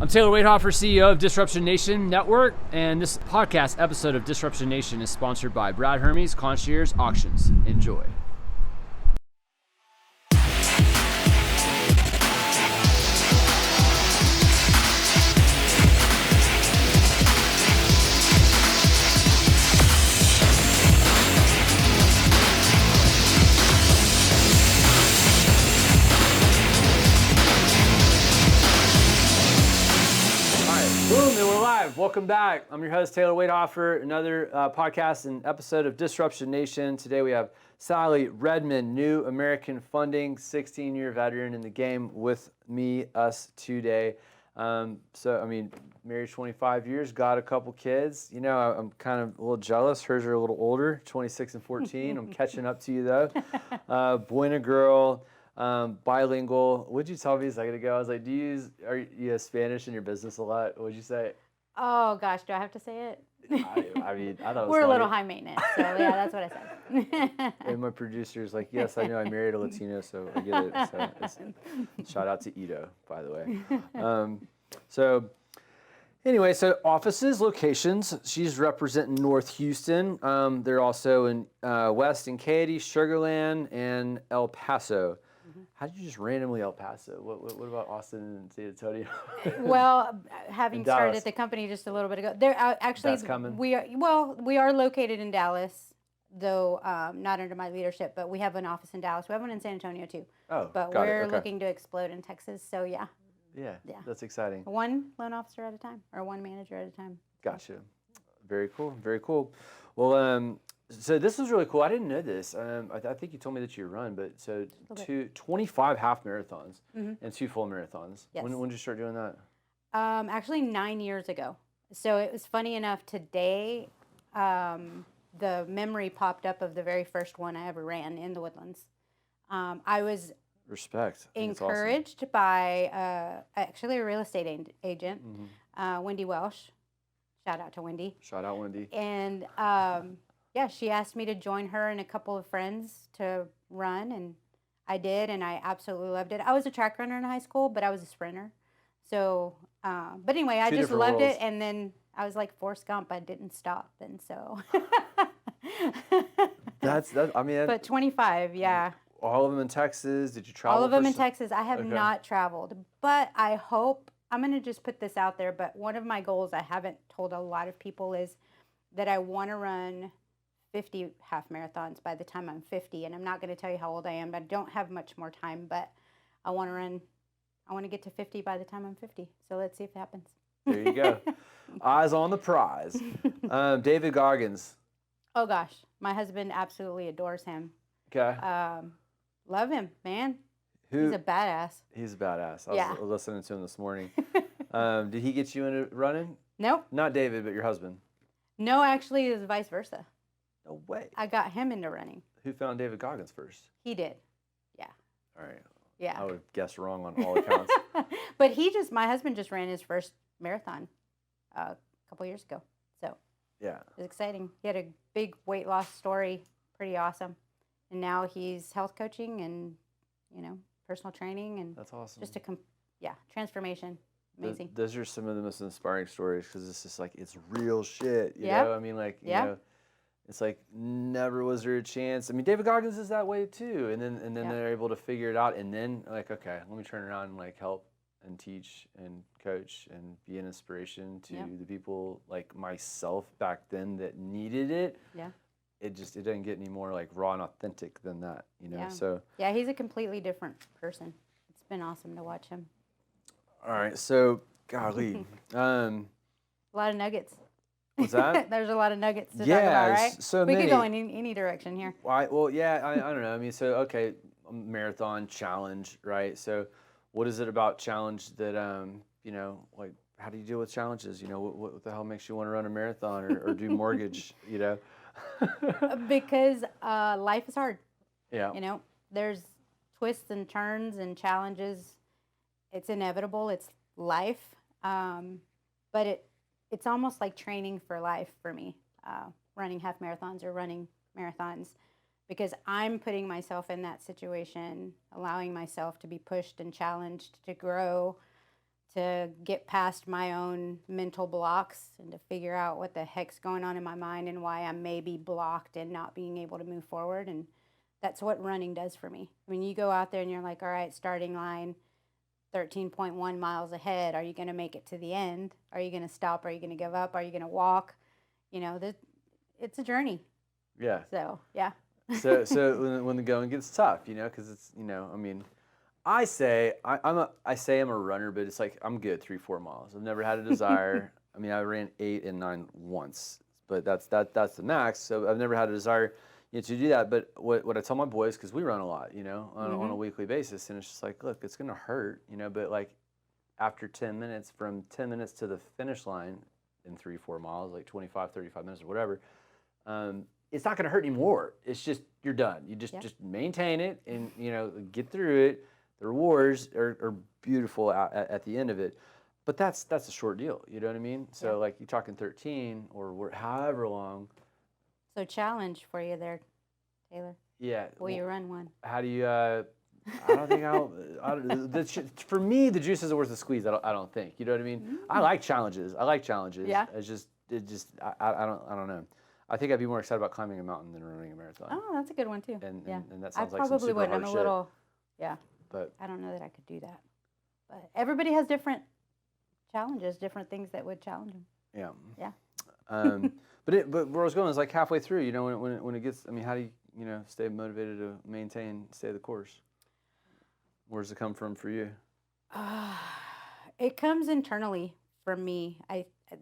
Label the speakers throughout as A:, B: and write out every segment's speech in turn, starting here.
A: I'm Taylor Wadehofer, CEO of Disruption Nation Network, and this podcast episode of Disruption Nation is sponsored by Brad Hermes, Concierge Auctions. Enjoy. Welcome back. I'm your host, Taylor Wadehofer, another podcast and episode of Disruption Nation. Today we have Sally Redmond, New American Funding, 16-year veteran in the game with us today. Married 25 years, got a couple kids. You know, I'm kind of a little jealous. Hers are a little older, 26 and 14. I'm catching up to you though. Boy and a girl. Bilingual. What'd you tell me a second ago? I was like, are you use Spanish in your business a lot? What'd you say?
B: Oh gosh, do I have to say it?
A: I thought it was
B: we're
A: funny.
B: a little high maintenance, so yeah, that's what I said.
A: And my producer's like, yes, I know I married a Latino, so I get it. So shout out to Ito, by the way. So offices, locations. She's representing North Houston. They're also in West and Katy, Sugar Land, and El Paso. How did you just randomly El Paso? What about Austin and San Antonio?
B: Well, having started the company just a little bit ago, there actually
A: That's coming.
B: we are located in Dallas, though not under my leadership. But we have an office in Dallas. We have one in San Antonio too.
A: Oh,
B: but we're looking to explode in Texas. So yeah.
A: Yeah, that's exciting.
B: One loan officer at a time, or one manager at a time.
A: Gotcha. Very cool. Very cool. Well, so this is really cool. I didn't know this. I think you told me that you run, but so 25 half marathons and 2 full marathons.
B: Yes.
A: When did you start doing that?
B: Actually 9 years ago. So it was funny enough today, the memory popped up of the very first one I ever ran in the Woodlands. I was encouraged by actually a real estate agent, Wendy Welsh. Shout out to Wendy.
A: Shout out Wendy.
B: And she asked me to join her and a couple of friends to run, and I did, and I absolutely loved it. I was a track runner in high school, but I was a sprinter. So, but anyway, I just loved it, and then I was like Forrest Gump. I didn't stop, and so. But 25, yeah.
A: All of them in Texas? Did you travel?
B: All of them in Texas. I have not traveled, but I hope, I'm going to just put this out there, but one of my goals I haven't told a lot of people is that I want to run 50 half marathons by the time I'm 50, and I'm not going to tell you how old I am. I don't have much more time, but I want to get to 50 by the time I'm 50, so let's see if it happens.
A: There you go. Eyes on the prize. David Goggins.
B: Oh, gosh. My husband absolutely adores him.
A: Okay.
B: Love him, man. He's a badass.
A: He's a badass. I was listening to him this morning. Did he get you into running?
B: Nope.
A: Not David, but your husband.
B: No, actually, it was vice versa.
A: No way.
B: I got him into running.
A: Who found David Goggins first?
B: He did. Yeah.
A: All right.
B: Yeah.
A: I would guess wrong on all accounts.
B: But my husband just ran his first marathon a couple years ago. So
A: yeah,
B: it was exciting. He had a big weight loss story, pretty awesome. And now he's health coaching and, personal training, and
A: that's awesome.
B: Just transformation. Amazing.
A: Those are some of the most inspiring stories, because it's just like, it's real shit. You know, I mean, like, you know, it's like, never was there a chance. I mean, David Goggins is that way too. And then they're able to figure it out, and then like, okay, let me turn around and like help and teach and coach and be an inspiration to the people like myself back then that needed it. Yeah. It doesn't get any more like raw and authentic than that,
B: Yeah.
A: So
B: yeah, he's a completely different person. It's been awesome to watch him.
A: All right, so golly,
B: a lot of nuggets.
A: What's that?
B: There's a lot of nuggets to talk about, right?
A: So
B: we could go in any direction here.
A: I don't know. I mean, so okay, marathon challenge, right? So, what is it about challenge that like, how do you deal with challenges? What the hell makes you want to run a marathon or do mortgage?
B: Because life is hard.
A: Yeah.
B: There's twists and turns and challenges. It's inevitable. It's life. But it's almost like training for life for me, running half marathons or running marathons, because I'm putting myself in that situation, allowing myself to be pushed and challenged to grow, to get past my own mental blocks and to figure out what the heck's going on in my mind and why I'm maybe blocked and not being able to move forward. And that's what running does for me. I mean, you go out there and you're like, all right, starting line 13.1 miles ahead. Are you going to make it to the end? Are you going to stop? Are you going to give up? Are you going to walk? You know, it's a journey.
A: Yeah.
B: So, yeah.
A: so when the going gets tough, you know, because it's, you know, I mean, I say I'm a runner, but it's like I'm good 3-4 miles. I've never had a desire. I mean, I ran 8 and 9 once, but that's the max. So I've never had a desire, you know, to do that. But what I tell my boys, because we run a lot, you know, on a weekly basis, and it's just like, look, it's gonna hurt, you know, but like after 10 minutes, from 10 minutes to the finish line in 3-4 miles, like 25, 35 minutes or whatever. It's not going to hurt anymore. It's just, you're done. You just maintain it and, you know, get through it. The rewards are beautiful at the end of it. But that's a short deal. You know what I mean? So like you're talking 13 or however long.
B: So challenge for you there, Taylor.
A: Yeah.
B: Will you run one?
A: How do you, I don't think for me, the juice isn't worth the squeeze. I don't think, you know what I mean? I like challenges.
B: Yeah.
A: I don't know. I think I'd be more excited about climbing a mountain than running a marathon.
B: Oh, that's a good one too.
A: And that sounds like
B: I
A: some
B: probably
A: super
B: would.
A: hard
B: I'm a
A: shit.
B: little, yeah.
A: But
B: I don't know that I could do that. But everybody has different challenges, different things that would challenge them.
A: yeah.
B: Yeah.
A: But where I was going is like halfway through. You know, when it gets. I mean, how do you stay motivated to stay the course? Where does it come from for you?
B: It comes internally for me.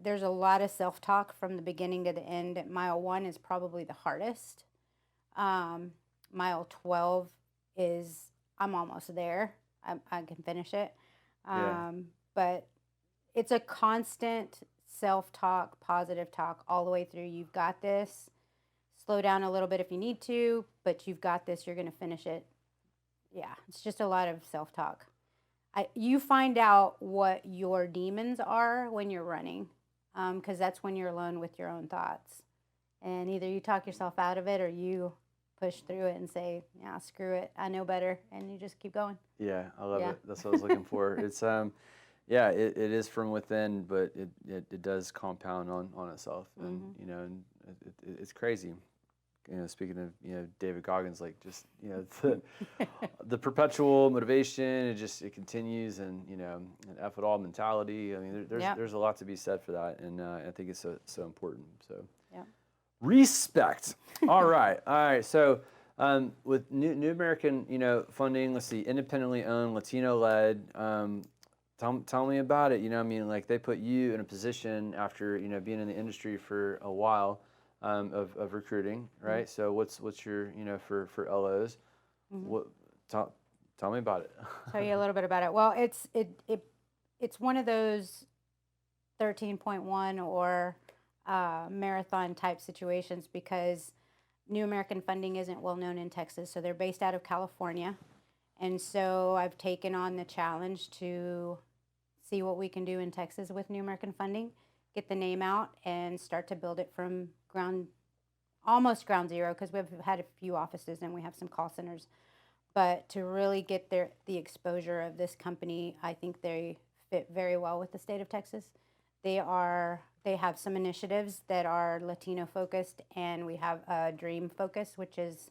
B: There's a lot of self-talk from the beginning to the end. Mile 1 is probably the hardest. Mile 12 is, I'm almost there. I can finish it. But it's a constant self-talk, positive talk all the way through. You've got this. Slow down a little bit if you need to, but you've got this. You're going to finish it. Yeah, it's just a lot of self-talk. You find out what your demons are when you're running, because that's when you're alone with your own thoughts. And either you talk yourself out of it or you push through it and say, yeah, screw it, I know better, and you just keep going.
A: Yeah, I love it. That's what I was looking for. It's it is from within, but it does compound on itself, and you know, and it's crazy. You know, speaking of David Goggins, like just the perpetual motivation, it continues, and an F it all mentality. I mean, there's a lot to be said for that, and I think it's so important. So respect. All right. So with New American funding, let's see, independently owned, Latino led. Tell me about it. I mean, like they put you in a position after being in the industry for a while. Of recruiting, right? So what's your for LOs? What tell me about it.
B: Tell you a little bit about it. Well, it's one of those 13.1 or marathon type situations because New American Funding isn't well known in Texas, so they're based out of California, and so I've taken on the challenge to see what we can do in Texas with New American Funding. Get the name out and start to build it from almost ground zero, because we've had a few offices and we have some call centers. But to really get the exposure of this company, I think they fit very well with the state of Texas. They have some initiatives that are Latino focused, and we have a Dream focus, which is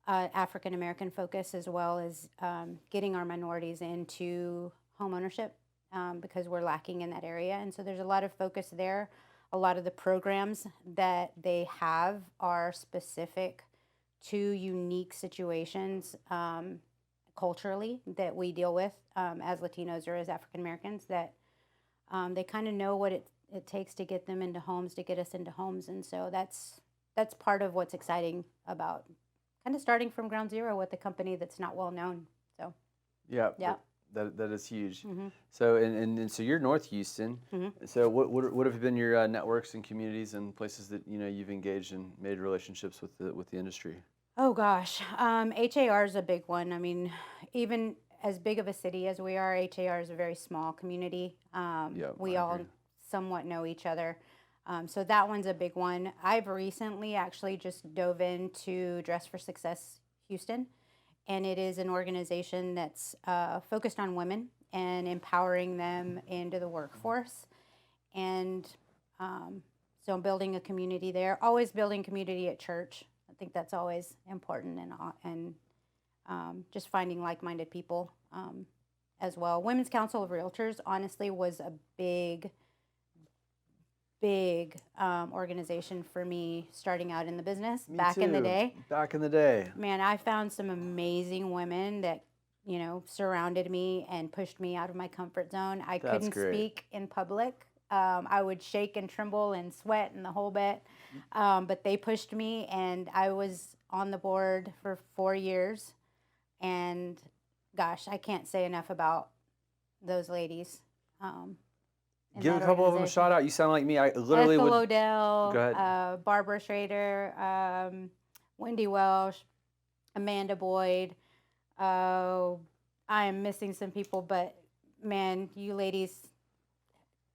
B: African American focus, as well as getting our minorities into home ownership. Because we're lacking in that area. And so there's a lot of focus there. A lot of the programs that they have are specific to unique situations culturally that we deal with as Latinos or as African Americans, that they kind of know what it takes to get them into homes, to get us into homes. And so that's part of what's exciting about kind of starting from ground zero with a company that's not well known. So
A: yeah. That is huge. So and so you're North Houston. So what have been your networks and communities and places that you've engaged and made relationships with the industry?
B: Oh gosh, HAR is a big one. I mean, even as big of a city as we are, HAR is a very small community. We all somewhat know each other. So that one's a big one. I've recently actually just dove into Dress for Success Houston. And it is an organization that's focused on women and empowering them into the workforce. And so I'm building a community there, always building community at church. I think that's always important, and just finding like-minded people as well. Women's Council of Realtors, honestly, was a big organization for me starting out in the business back in the day.
A: Back in the day.
B: Man, I found some amazing women that, surrounded me and pushed me out of my comfort zone. I couldn't speak in public. I would shake and tremble and sweat and the whole bit. But they pushed me, and I was on the board for 4 years. And gosh, I can't say enough about those ladies.
A: Give a couple of them a shout out. You sound like me. I literally
B: Ethel
A: would.
B: Odell,
A: Go ahead.
B: Barbara Schrader, Wendy Welsh, Amanda Boyd. I am missing some people, but man, you ladies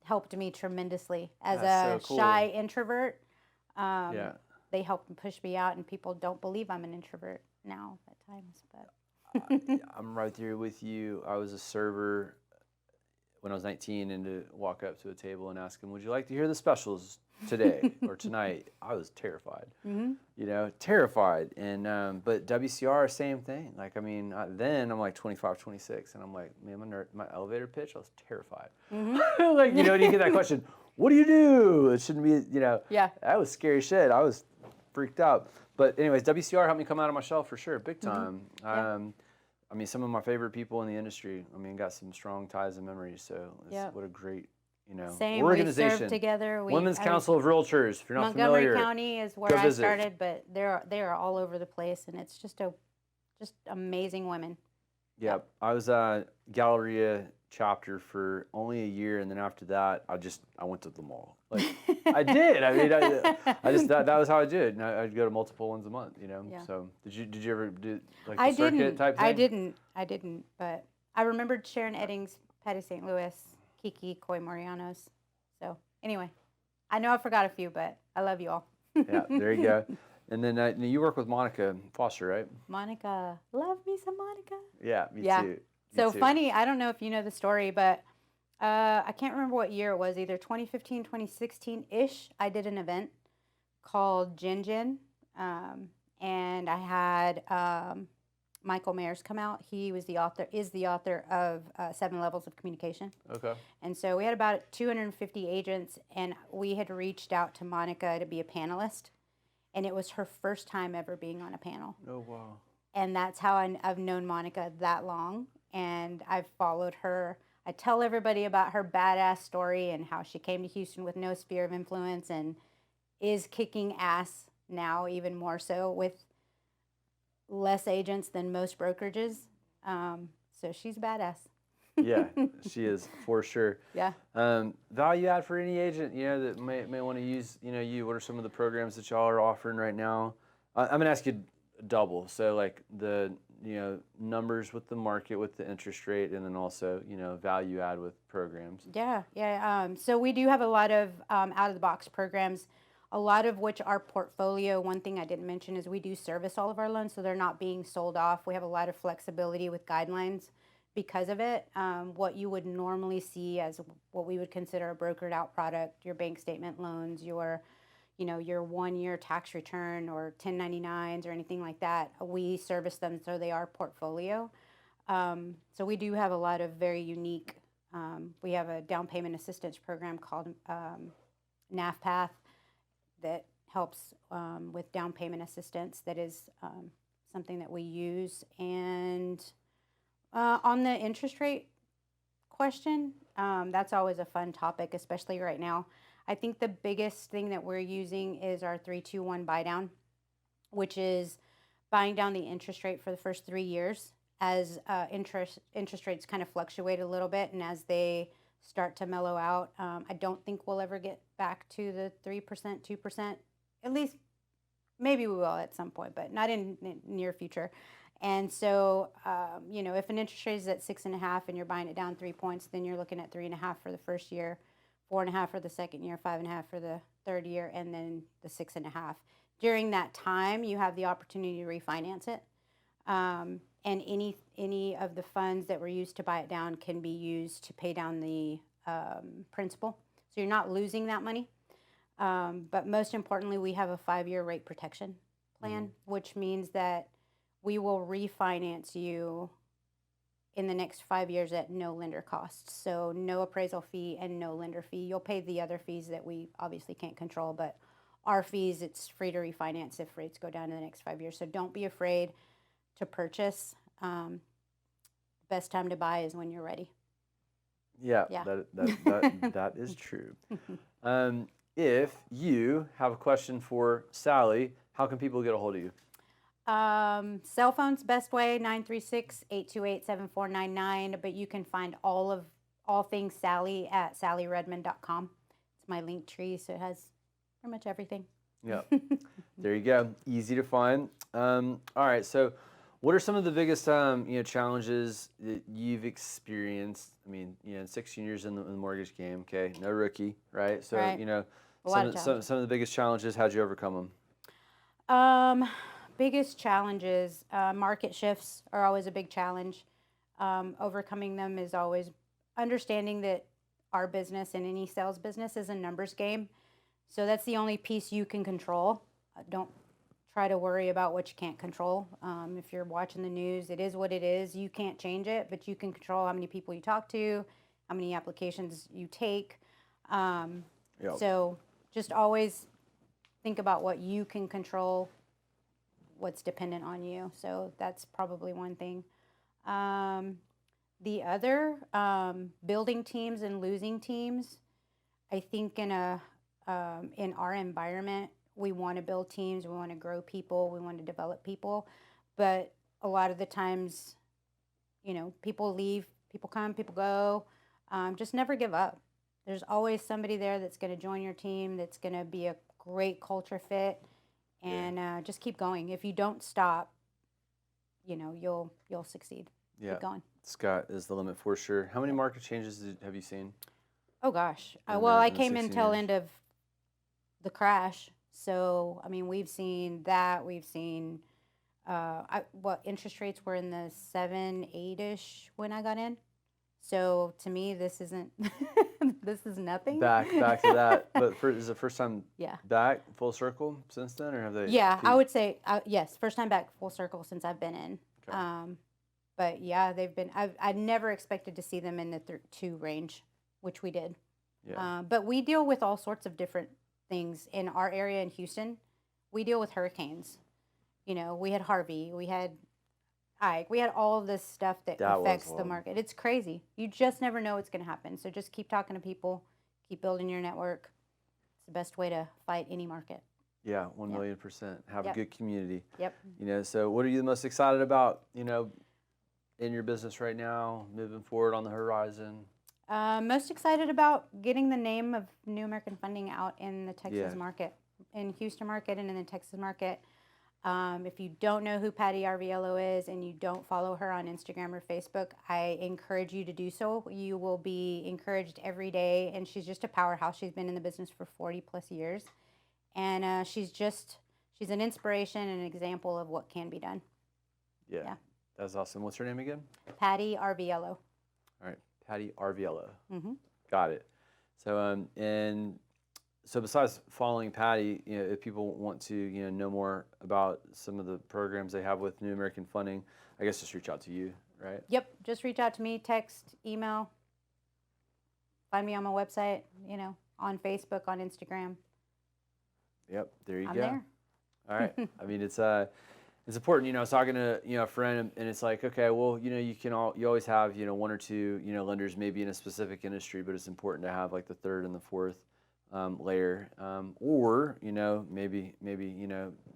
B: helped me tremendously as a shy introvert. They helped push me out, and people don't believe I'm an introvert now at times. But
A: I'm right there with you. I was a server when I was 19, and to walk up to a table and ask them, "Would you like to hear the specials today or tonight?" I was terrified. Terrified. And but WCR, same thing. Like, I mean, then I'm like 25, 26, and I'm like, man, my elevator pitch, I was terrified. Like, you get that question, what do you do? It shouldn't be,
B: Yeah.
A: That was scary shit. I was freaked out. But anyways, WCR helped me come out of my shell for sure, big time. I mean, some of my favorite people in the industry. I mean, got some strong ties and memories. So what a great,
B: Same.
A: organization.
B: We served together.
A: Women's Council of Realtors. If you're not
B: Montgomery
A: familiar,
B: County is where I started, but they are all over the place, and it's just amazing women.
A: Yep. I was at Galleria chapter for only a year, and then after that, I went to the mall. Like, I did. I mean, I just that was how I did. And I'd go to multiple ones a month.
B: Yeah.
A: So did you ever do like the circuit type thing?
B: I didn't. But I remembered Sharon Eddings, Patty St. Louis, Kiki, Coy Morianos. So anyway, I know I forgot a few, but I love you all.
A: Yeah, there you go. And then you work with Monica Foster, right?
B: Monica, love me some Monica.
A: Yeah, me too.
B: So funny, I don't know if you know the story, but I can't remember what year it was, either 2015, 2016-ish. I did an event called Gin Gin, and I had Michael Mayers come out. He is the author of 7 Levels of Communication.
A: Okay.
B: And so we had about 250 agents, and we had reached out to Monica to be a panelist, and it was her first time ever being on a panel.
A: Oh, wow.
B: And that's how I've known Monica that long, and I've followed her. I tell everybody about her badass story and how she came to Houston with no sphere of influence and is kicking ass now, even more so, with less agents than most brokerages. So she's badass.
A: Yeah, she is, for sure.
B: Yeah.
A: Value add for any agent, that may want to use, you. What are some of the programs that y'all are offering right now? I'm going to ask you double. So like the, numbers with the market, with the interest rate, and then also, value add with programs.
B: Yeah. So we do have a lot of out-of-the-box programs, a lot of which are portfolio. One thing I didn't mention is we do service all of our loans, so they're not being sold off. We have a lot of flexibility with guidelines because of it. What you would normally see as what we would consider a brokered out product, your bank statement loans, your 1-year tax return or 1099s or anything like that, we service them so they are portfolio. So we do have a lot of very unique, we have a down payment assistance program called NAFPath that helps with down payment assistance. That is something that we use. And on the interest rate question, that's always a fun topic, especially right now. I think the biggest thing that we're using is our 3-2-1 buy down, which is buying down the interest rate for the first 3 years as interest rates kind of fluctuate a little bit, and as they start to mellow out. I don't think we'll ever get back to the 3%, 2%. At least maybe we will at some point, but not in the near future. And so, if an interest rate is at 6.5 and you're buying it down 3 points, then you're looking at 3.5 for the first year, 4.5 for the second year, 5.5 for the third year, and then the 6.5. During that time, you have the opportunity to refinance it. and any of the funds that were used to buy it down can be used to pay down the principal. So you're not losing that money. But most importantly, we have a 5-year rate protection plan, which means that we will refinance you in the next 5 years at no lender cost. So no appraisal fee and no lender fee. You'll pay the other fees that we obviously can't control, but our fees, it's free to refinance if rates go down in the next 5 years. So don't be afraid to purchase. Best time to buy is when you're ready.
A: Yeah. That is true. If you have a question for Sally, how can people get a hold of you?
B: Cell phone's best way, 936-828-7499, but you can find all things Sally at sallyredmond.com. It's my link tree, so it has pretty much everything.
A: Yeah. There you go. Easy to find. All right. So what are some of the biggest challenges that you've experienced? I mean, 16 years in the mortgage game, okay, no rookie, right? So,
B: right.
A: some of the biggest challenges, how'd you overcome
B: them? Biggest challenges, market shifts are always a big challenge. Overcoming them is always understanding that our business and any sales business is a numbers game. So that's the only piece you can control. Don't try to worry about what you can't control. If you're watching the news, it is what it is. You can't change it, but you can control how many people you talk to, how many applications you take. So just always think about what you can control, what's dependent on you. So that's probably one thing. The other, building teams and losing teams. I think in our environment, we want to build teams, we want to grow people, we want to develop people, but a lot of the times, people leave, people come, people go. Just never give up. There's always somebody there that's going to join your team, that's going to be a great culture fit, and just keep going. If you don't stop, you'll succeed.
A: Yeah.
B: Keep going.
A: Sky is the limit for sure. How many market changes have you seen?
B: Oh gosh. I came in till end of the crash. So, we've seen that. We've seen interest rates were in the 7, 8-ish when I got in. So to me, this isn't, this is nothing.
A: Back to that. But is it first time back full circle since then, or have they?
B: Yeah, I would say, yes, first time back full circle since I've been in. Okay. But yeah, they've been, I never expected to see them in the 2 range, which we did. Yeah. But we deal with all sorts of different things in our area in Houston. We deal with hurricanes. We had Harvey, we had Ike, we had all of this stuff that affects the market. It's crazy. You just never know what's going to happen. So just keep talking to people, keep building your network. It's the best way to fight any market.
A: Yeah, 1,000,000%. Have a good community.
B: Yep.
A: So what are you the most excited about, in your business right now, moving forward on the horizon?
B: Most excited about getting the name of New American Funding out in the Texas market, in Houston market and in the Texas market. If you don't know who Patty Arviello is and you don't follow her on Instagram or Facebook, I encourage you to do so. You will be encouraged every day, and she's just a powerhouse. She's been in the business for 40 plus years, and she's an inspiration and an example of what can be done.
A: Yeah. That's awesome. What's her name again?
B: Patty Arviello.
A: All right. Patty Arviello.
B: Mm-hmm.
A: Got it. So, so besides following Patty, if people want to, know more about some of the programs they have with New American Funding, I guess just reach out to you, right?
B: Yep. Just reach out to me, text, email. Find me on my website, on Facebook, on Instagram.
A: Yep. There you
B: I'm
A: go.
B: There.
A: All right. It's important, I was talking to, a friend, and it's like, okay, well, you always have, 1 or 2, lenders maybe in a specific industry, but it's important to have like the 3rd and the 4th layer, or, maybe,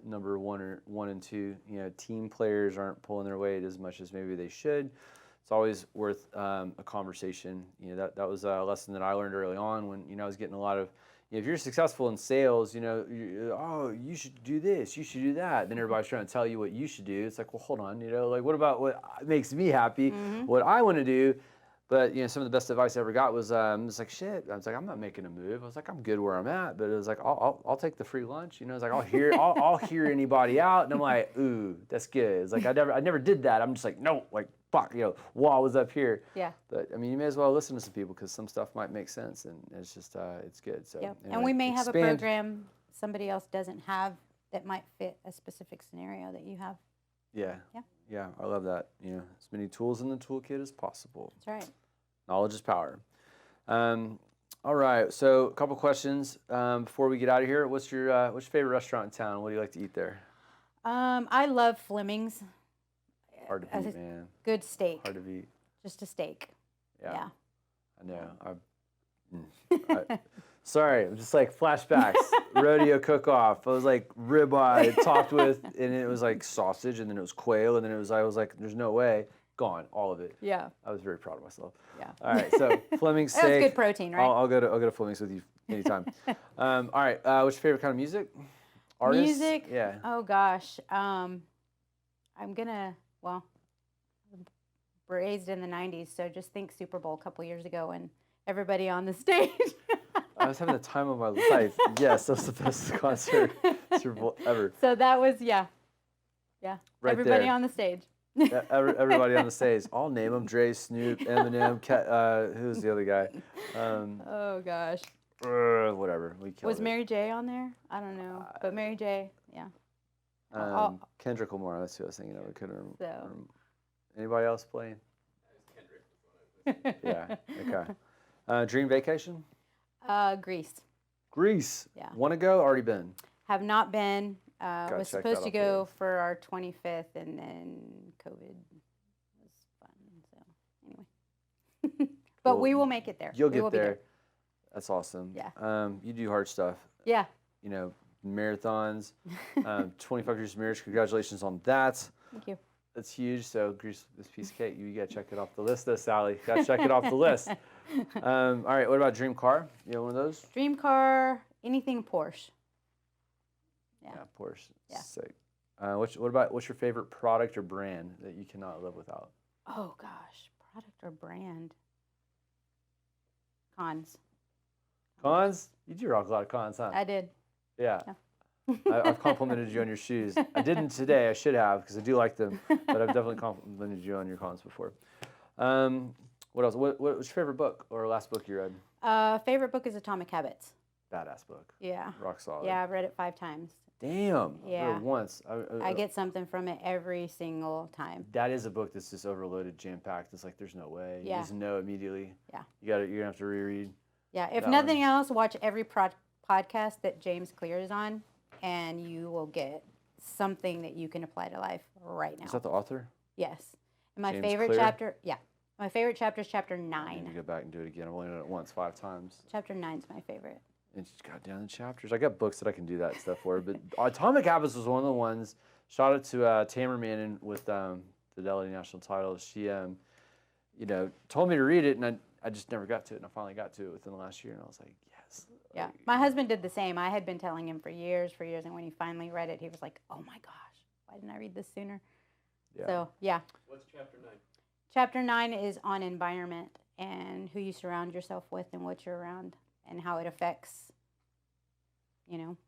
A: number 1 and 2, team players aren't pulling their weight as much as maybe they should. It's always worth a conversation. That was a lesson that I learned early on when, I was getting a lot of, if you're successful in sales, you should do this, you should do that. Then everybody's trying to tell you what you should do. It's like, well, hold on, what about what makes me happy, what I want to do? But some of the best advice I ever got was it's like shit. I was like, I'm not making a move. I was like, I'm good where I'm at. But it was like, I'll take the free lunch. It's like I'll hear anybody out, and I'm like, ooh, that's good. It's like I never did that. I'm just like, no, like fuck, while I was up here.
B: Yeah.
A: But I mean, you may as well listen to some people because some stuff might make sense, and it's just it's good. So
B: Yep.
A: anyway,
B: And we may have a program somebody else doesn't have that might fit a specific scenario that you have.
A: Yeah.
B: Yeah.
A: Yeah, I love that. As many tools in the toolkit as possible.
B: That's right.
A: Knowledge is power. All right, so a couple questions before we get out of here. What's your favorite restaurant in town? What do you like to eat there?
B: I love Fleming's.
A: Hard to beat, man.
B: Good steak.
A: Hard to beat.
B: Just a steak. Yeah.
A: I know. Sorry, I'm just like flashbacks. Rodeo cook-off. I was like ribeye topped with, and it was like sausage, and then it was quail, and then I was like, there's no way. Gone, all of it.
B: Yeah.
A: I was very proud of myself.
B: Yeah.
A: All right, so Fleming's steak.
B: That's good protein, right?
A: I'll go to Fleming's with you anytime. All right, what's your favorite kind of music? Artist?
B: Music?
A: Yeah.
B: Oh gosh, I'm raised in the '90s, so just think Super Bowl a couple years ago and everybody on the stage.
A: I was having the time of my life. Yes, that was the best concert Super Bowl ever.
B: So that was yeah.
A: Right
B: everybody
A: there.
B: On the stage.
A: Everybody on the stage. I'll name them: Dre, Snoop, Eminem. Who's the other guy?
B: Oh gosh.
A: Whatever. We killed
B: Was
A: it.
B: Mary J on there? I don't know, but Mary J. Yeah.
A: Kendrick Lamar. That's who I was thinking of. I couldn't remember.
B: So.
A: Anybody else playing? Yeah. Okay. Dream vacation?
B: Greece.
A: Greece.
B: Yeah.
A: Want to go? Already been?
B: Have not been.
A: Gotta
B: Was
A: check
B: supposed
A: that
B: to
A: off the
B: go
A: list.
B: for our 25th, and then COVID was fun. So anyway, but
A: Well,
B: we will make it there.
A: You'll
B: We will
A: get
B: be
A: there. That's awesome.
B: Yeah.
A: You do hard stuff.
B: Yeah.
A: Marathons. 25 years of marriage. Congratulations on that.
B: Thank you.
A: That's huge. So Greece, this piece of cake, you gotta check it off the list, though, Sally. You gotta check it off the list. All right. What about dream car? You have one of those?
B: Dream car, anything Porsche. Yeah.
A: Porsche.
B: Yeah.
A: Sick. What's your favorite product or brand that you cannot live without?
B: Oh gosh, product or brand? Cons.
A: Cons? You do rock a lot of cons, huh?
B: I did.
A: Yeah. I've complimented you on your shoes. I didn't today. I should have because I do like them, but I've definitely complimented you on your cons before. What else? What's your favorite book or last book you read?
B: Favorite book is Atomic Habits.
A: Badass book.
B: Yeah.
A: Rock solid.
B: Yeah, I've read it 5 times.
A: Damn.
B: Yeah.
A: I read it once.
B: I get something from it every single time.
A: That is a book that's just overloaded, jam-packed. It's like there's no way.
B: Yeah.
A: You just know immediately.
B: Yeah.
A: You're gonna have to reread.
B: Yeah. If
A: that
B: nothing
A: one.
B: else, watch every podcast that James Clear is on, and you will get something that you can apply to life right now.
A: Is that the author?
B: Yes. And my
A: James
B: favorite
A: Clear?
B: chapter, my favorite chapter is chapter
A: I need
B: 9.
A: to go back and do it again. I've only done it once, 5 times.
B: Chapter 9 is my favorite.
A: And just got down the chapters. I got books that I can do that stuff for. But Atomic Habits was one of the ones. Shout out to Tamara Manning with Fidelity National Title. She, told me to read it, and I just never got to it. And I finally got to it within the last year, and I was like, yes.
B: Yeah. My husband did the same. I had been telling him for years, and when he finally read it, he was like, oh my gosh, why didn't I read this sooner?
A: Yeah.
B: So, yeah.
C: What's chapter 9?
B: Chapter 9 is on environment and who you surround yourself with and what you're around and how it affects,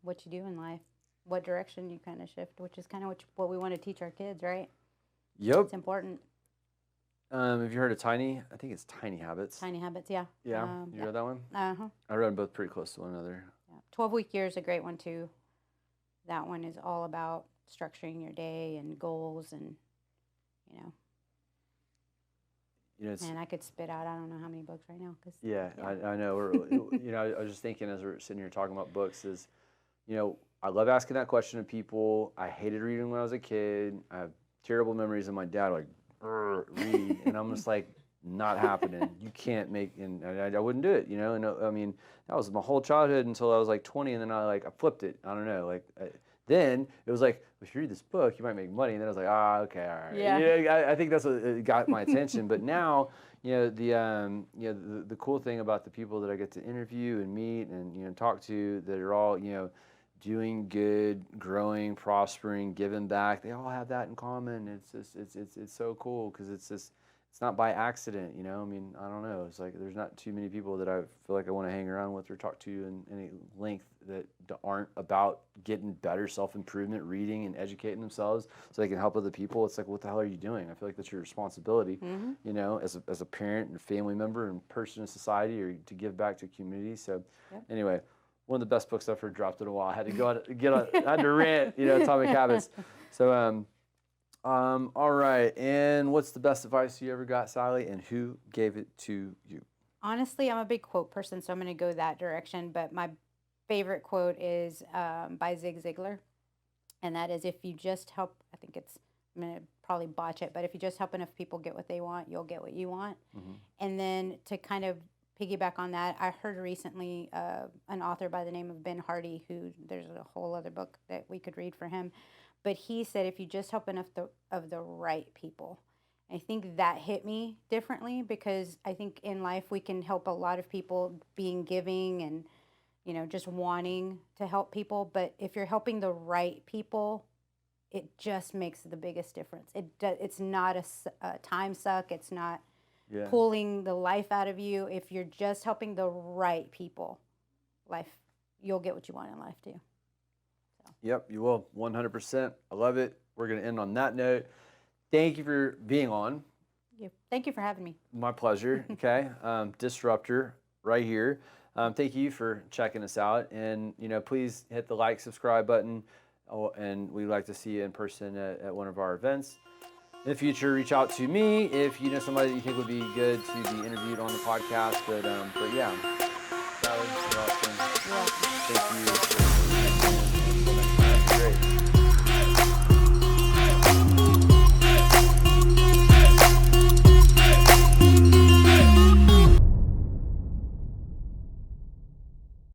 B: what you do in life, what direction you kind of shift, which is kind of what we want to teach our kids, right?
A: Yep.
B: It's important.
A: Have you heard of Tiny? I think it's Tiny Habits.
B: Tiny habits, yeah.
A: Yeah. You read that one?
B: Uh-huh.
A: I read them both pretty close to one another.
B: Yeah. 12-week year is a great one, too. That one is all about structuring your day and goals and, Man, I could spit out I don't know how many books right now.
A: Yeah. I know. I was just thinking as we're sitting here talking about books is, I love asking that question to people. I hated reading when I was a kid. I have terrible memories of my dad read, and I'm just like, not happening. You can't make, and I wouldn't do it, And I mean, that was my whole childhood until I was like 20, and then I flipped it. I don't know, then it was like, if you read this book, you might make money. And then I was like, okay, all right.
B: Yeah.
A: I think that's what got my attention. But now, the cool thing about the people that I get to interview and meet and talk to that are all doing good, growing, prospering, giving back. They all have that in common. It's just it's so cool because it's it's not by accident, you know. I mean, I don't know. It's like there's not too many people that I feel like I want to hang around with or talk to in any length that aren't about getting better, self-improvement, reading and educating themselves so they can help other people. It's like, what the hell are you doing? I feel like that's your responsibility, you know, as a parent and family member and person in society, or to give back to community. So anyway, one of the best books I've heard dropped in a while. I had to go out, I had to rant, you know, Atomic Habits. So, all right. And what's the best advice you ever got, Sally? And who gave it to you?
B: Honestly, I'm a big quote person, so I'm going to go that direction. But my favorite quote is by Zig Ziglar. And that is, if you just help, I'm going to probably botch it, but if you just help enough people get what they want, you'll get what you want. And then to kind of piggyback on that, I heard recently an author by the name of Ben Hardy, who there's a whole other book that we could read for him. But he said, if you just help enough of the right people. I think that hit me differently, because I think in life we can help a lot of people being giving and, you know, just wanting to help people. But if you're helping the right people, it just makes the biggest difference. It's not a time suck. It's not pulling the life out of you. If you're just helping the right people, you'll get what you want in life too. So.
A: Yep, you will. 100%. I love it. We're going to end on that note. Thank you for being on.
B: Thank you for having me.
A: My pleasure. Okay. Disruptor right here. Thank you for checking us out. And, you know, please hit the like, subscribe button. And we'd like to see you in person at one of our events. In the future, reach out to me if you know somebody that you think would be good to be interviewed on the podcast. But yeah, Sally, you're awesome. Thank you.